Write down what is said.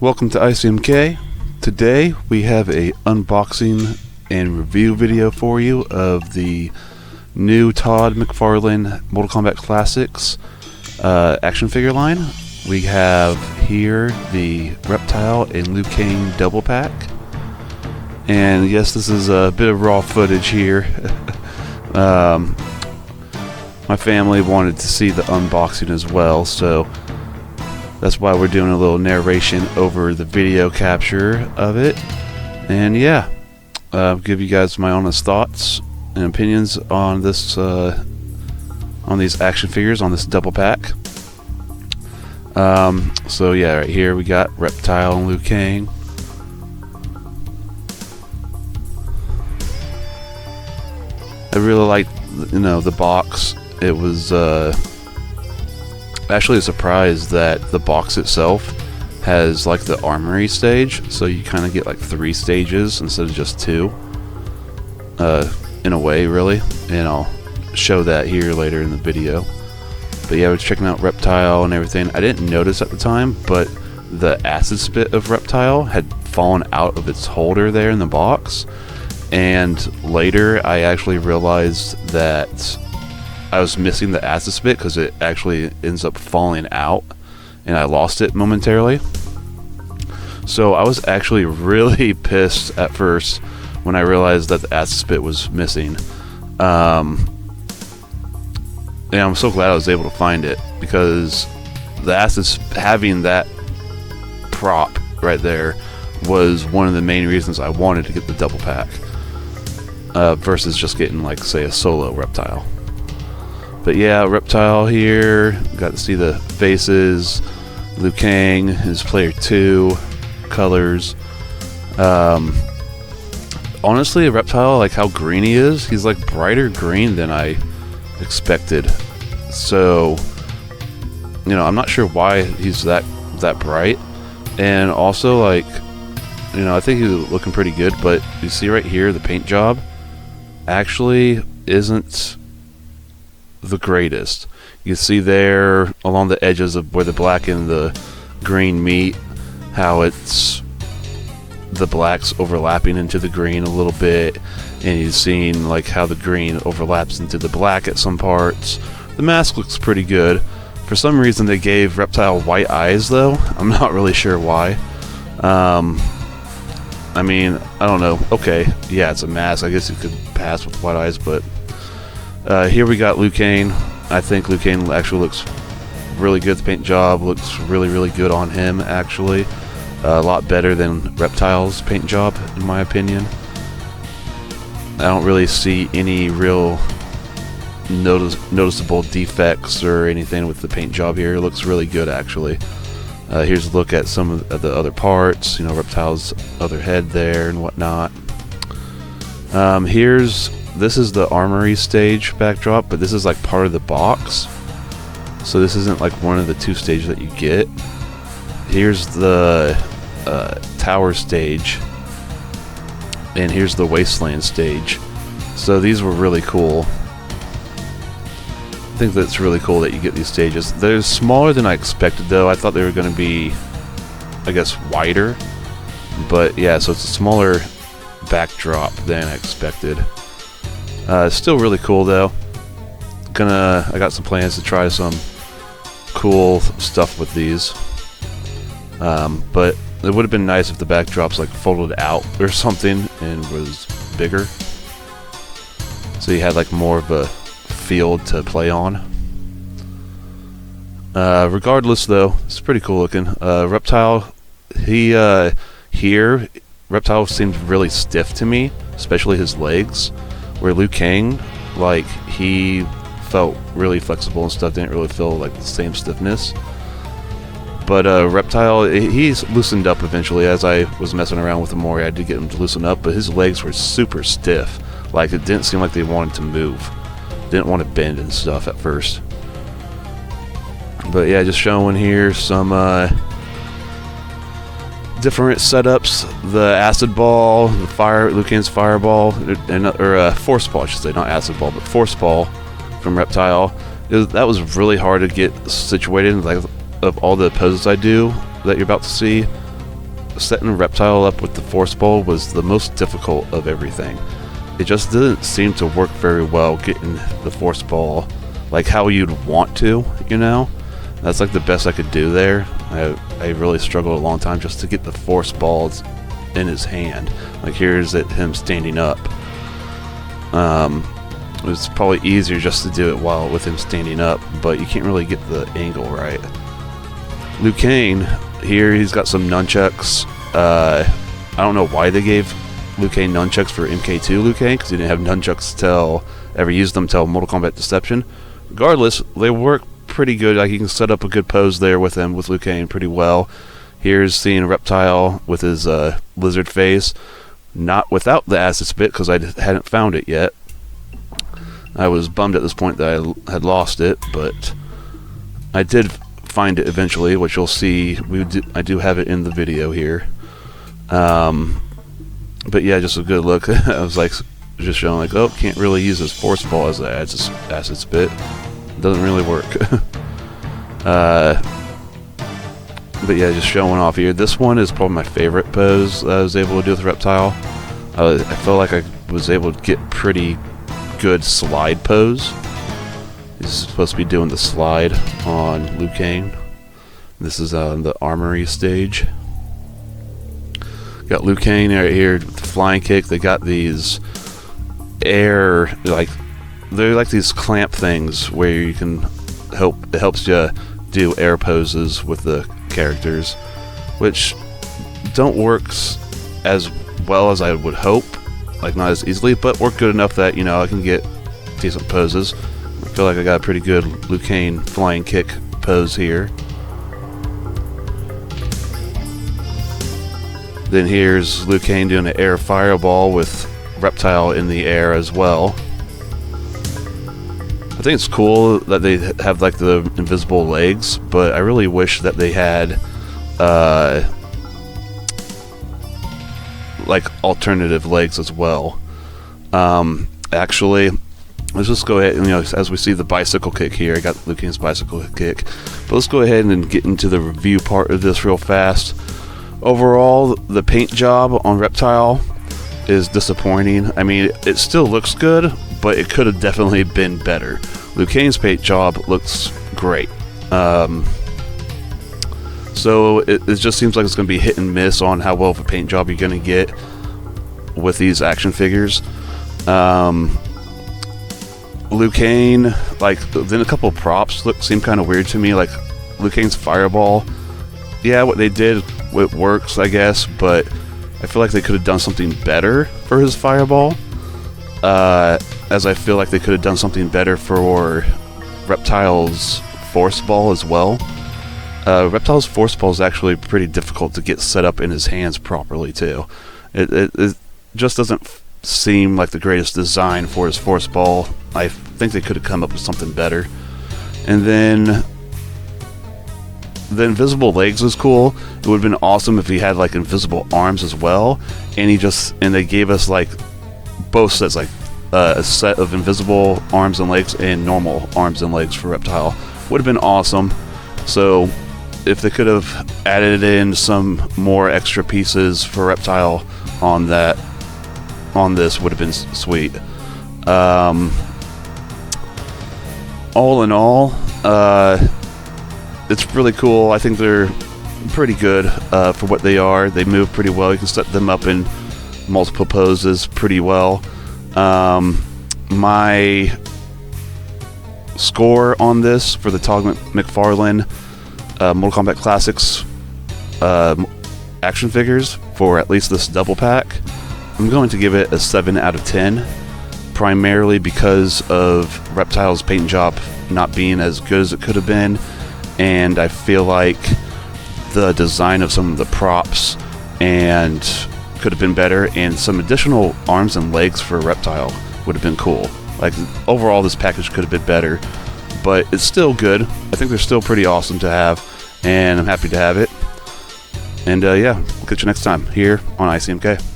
Welcome to ICMK. Today we have a unboxing and review video for you of the new Todd McFarlane Mortal Kombat Classics action figure line. We have here the Reptile and Liu Kang double pack. And yes, this is a bit of raw footage here. My family wanted to see the unboxing as well, so that's why we're doing a little narration over the video capture of it. And yeah, give you guys my honest thoughts and opinions on this, on these action figures, on this double pack. So yeah, right here we got Reptile and Liu Kang. I really like, the box. It was actually a surprise that the box itself has like the armory stage, so you kind of get like 3 stages instead of just 2, in a way, really. And I'll show that here later in the video. But yeah, we're checking out Reptile and everything. I didn't notice at the time, but the acid spit of Reptile had fallen out of its holder there in the box. And later I actually realized that I was missing the acid spit because it actually ends up falling out and I lost it momentarily. So I was actually really pissed at first when I realized that the acid spit was missing. And I'm so glad I was able to find it, because the acid, having that prop right there was one of the main reasons I wanted to get the double pack. Versus just getting, like, say, a solo Reptile. But yeah, Reptile here, got to see the faces. Liu Kang is player 2, colors. Honestly, Reptile, like how green he is, he's like brighter green than I expected. So, I'm not sure why he's that bright. And also, like, I think he's looking pretty good, but you see right here, the paint job actually isn't the greatest. You see there along the edges of where the black and the green meet, how it's the black's overlapping into the green a little bit, and you've seen like how the green overlaps into the black at some parts. The mask looks pretty good. For some reason they gave Reptile white eyes though. I'm not really sure why. I mean, I don't know. Okay, yeah, it's a mask. I guess you could pass with white eyes, but here we got Liu Kang. I think Liu Kang actually looks really good. The paint job looks really, really good on him, actually. A lot better than Reptile's paint job, in my opinion. I don't really see any real noticeable defects or anything with the paint job here. It looks really good, actually. Here's a look at some of the other parts, Reptile's other head there and whatnot. This is the armory stage backdrop, but this is like part of the box. So this isn't like one of the 2 stages that you get. Here's the tower stage, and here's the wasteland stage. So these were really cool. I think that's really cool that you get these stages. They're smaller than I expected, though. I thought they were going to be, I guess, wider. But yeah, so it's a smaller backdrop than I expected. It's still really cool, though. I got some plans to try some cool stuff with these. But it would have been nice if the backdrop's like folded out or something and was bigger, so you had like more of a field to play on. Regardless, though, it's pretty cool looking. Reptile, Reptile seemed really stiff to me, especially his legs, where Liu Kang, like, he felt really flexible and stuff, didn't really feel like the same stiffness. But Reptile, he's loosened up eventually. As I was messing around with him more, I did get him to loosen up, but his legs were super stiff. Like, it didn't seem like they wanted to move. Didn't want to bend and stuff at first. But yeah, just showing here some different setups. The acid ball, the Liu Kang's fireball, or force ball, I should say, not acid ball, but force ball from Reptile. That was really hard to get situated. Like, of all the poses I do that you're about to see, setting Reptile up with the Force Ball was the most difficult of everything. It just didn't seem to work very well getting the Force Ball like how you'd want to, you know? That's like the best I could do there. I really struggled a long time just to get the Force Balls in his hand. Like here's it, him standing up. It was probably easier just to do it while with him standing up, but you can't really get the angle right. Liu Kang, here he's got some nunchucks. I don't know why they gave Liu Kang nunchucks for MK2 Liu Kang, because he didn't have nunchucks ever used them till Mortal Kombat Deception. Regardless, they work pretty good. Like you can set up a good pose there with him, with Liu Kang, pretty well. Here's seeing Reptile with his lizard face, not without the acid spit, because I hadn't found it yet. I was bummed at this point that I had lost it, but I did find it eventually, which you'll see. I do have it in the video here. But yeah, just a good look. I was like, just showing like, oh, can't really use his Force Ball as an acid spit. Doesn't really work. But yeah, just showing off here. This one is probably my favorite pose that I was able to do with Reptile. I feel like I was able to get pretty good slide pose. He's supposed to be doing the slide on Liu Kang. This is on the armory stage. Got Liu Kang right here with the flying kick. They got these they're like these clamp things where you can it helps you do air poses with the characters, which don't work as well as I would hope, like not as easily, but work good enough that, you know, I can get decent poses. I feel like I got a pretty good Liu Kang flying kick pose here. Then here's Liu Kang doing an air fireball with Reptile in the air as well. I think it's cool that they have like the invisible legs, but I really wish that they had like alternative legs as well. Actually, let's just go ahead and, you know, as we see the bicycle kick here, I got Liu Kang's bicycle kick, but let's go ahead and get into the review part of this real fast. Overall, the paint job on Reptile is disappointing. I mean, it still looks good, but it could have definitely been better. Liu Kang's paint job looks great. So it just seems like it's going to be hit and miss on how well of a paint job you're going to get with these action figures. Liu Kang, like, then a couple of props seem kind of weird to me, like Liu Kang's fireball. Yeah, what they did, it works, I guess, but I feel like they could have done something better for his fireball. As I feel like they could have done something better for Reptile's Force Ball as well. Reptile's Force Ball is actually pretty difficult to get set up in his hands properly, too. It just doesn't seem like the greatest design for his Force Ball. I think they could have come up with something better. And then the invisible legs was cool. It would have been awesome if he had like invisible arms as well, and they gave us like both sets, like a set of invisible arms and legs and normal arms and legs for Reptile. Would have been awesome. So if they could have added in some more extra pieces for Reptile on this, would have been sweet. All in all, it's really cool. I think they're pretty good for what they are. They move pretty well. You can set them up in multiple poses pretty well. My score on this for the Todd McFarlane Mortal Kombat Classics action figures for at least this double pack, I'm going to give it a 7 out of 10, primarily because of Reptile's paint job not being as good as it could have been, and I feel like the design of some of the props and could have been better, and some additional arms and legs for Reptile would have been cool. Like, overall, this package could have been better, but it's still good. I think they're still pretty awesome to have, and I'm happy to have it. And yeah, we'll catch you next time here on ICMK.